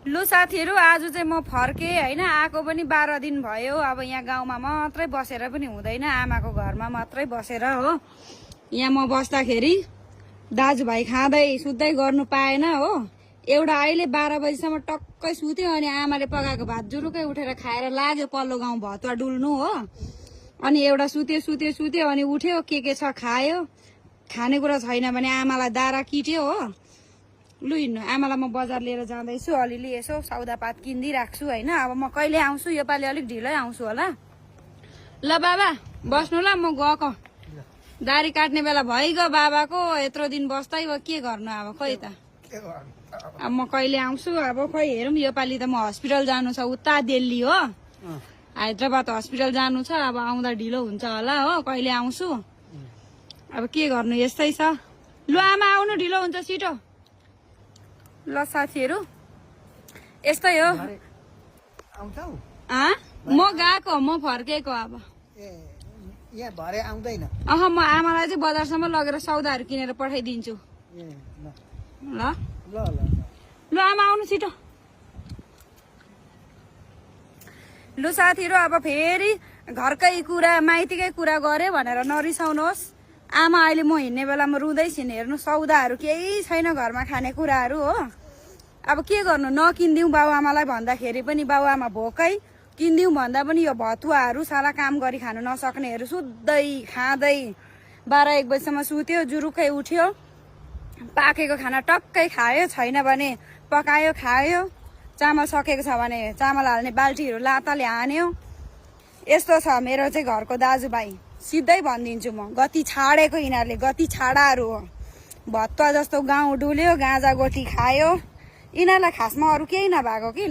लु साथीहरू, आज चाहिँ म फर्केँ होइन। आएको पनि 12 दिन भयो। अब यहाँ गाउँमा मात्रै बसेर पनि हुँदैन, आमाको घरमा मात्रै बसेर हो। यहाँ म बस्दाखेरि दाजुभाइ खाँदै सुत्दै गर्नु पाएन हो। एउटा अहिले 12 बजीसम्म टक्कै सुत्यो, अनि आमाले पकाएको भात जुरुकै उठेर खाएर लाग्यो पल्लो गाउँ भतुवा डुल्नु हो। अनि एउटा सुत्यो अनि उठ्यो, के छ खायो। खानेकुरा छैन भने आमालाई दारा किट्यो हो। लु हिँड्नु, आमालाई म बजार लिएर जाँदैछु। अलिअलि यसो सौदापात किनिदिइराख्छु होइन। अब म कहिले आउँछु, योपालि अलिक ढिलै आउँछु होला। ल बाबा बस्नु ल, म गएको। दारी काट्ने बेला भइगयो बाबाको। यत्रो दिन बस्दै हो, के गर्नु अब, खोइ त। अब म कहिले आउँछु, अब खोइ हेरौँ। योपालि त म हस्पिटल जानु छ, उता दिल्ली हो, हैदराबाद हस्पिटल जानु छ। अब आउँदा ढिलो हुन्छ होला हो, कहिले आउँछु। अब के गर्नु, यस्तै छ। लु आमा आउनु, ढिलो हुन्छ, छिटो। ल साथीहरू, यस्तै हो। म गएको, म फर्केको अब। यहाँ भरे आउँदैन। म आमालाई चाहिँ बजारसम्म लगेर सौदाहरू किनेर पठाइदिन्छु। ल ल ल ल आमा आउनु छिटो। लु साथीहरू, अब फेरि घरकै कुरा माइतीकै कुरा गरे भनेर नरिसाउनुहोस्। आमा अहिले म हिँड्ने बेलामा रुँदै छिन्। हेर्नु, सौदाहरू केही छैन घरमा, खाने कुराहरू हो। अब के गर्नु, नकिनिदिउँ बाबुआमालाई भन्दाखेरि पनि बाबुआमा भोकै, किनिदिउँ भन्दा पनि यो भतुवाहरू साला काम गरी खानु नसक्नेहरू सुत्दै खाँदै 12-1 बजीसम्म सुत्यो, जुरुकै उठ्यो, पाकेको खाना टक्कै खायो, छैन भने पकायो खायो, चामल सकेको छ भने चामल हाल्ने बाल्टीहरू लाताले हान्यो। यस्तो छ मेरो चाहिँ घरको दाजुभाइ। सिधै भनिदिन्छु म, गति छाडेको यिनीहरूले, गति छाडाहरू हो। भत्वा जस्तो गाउँ डुल्यो, गाँजा गोटी खायो। यिनीहरूलाई खासमा अरू केही नभएको कि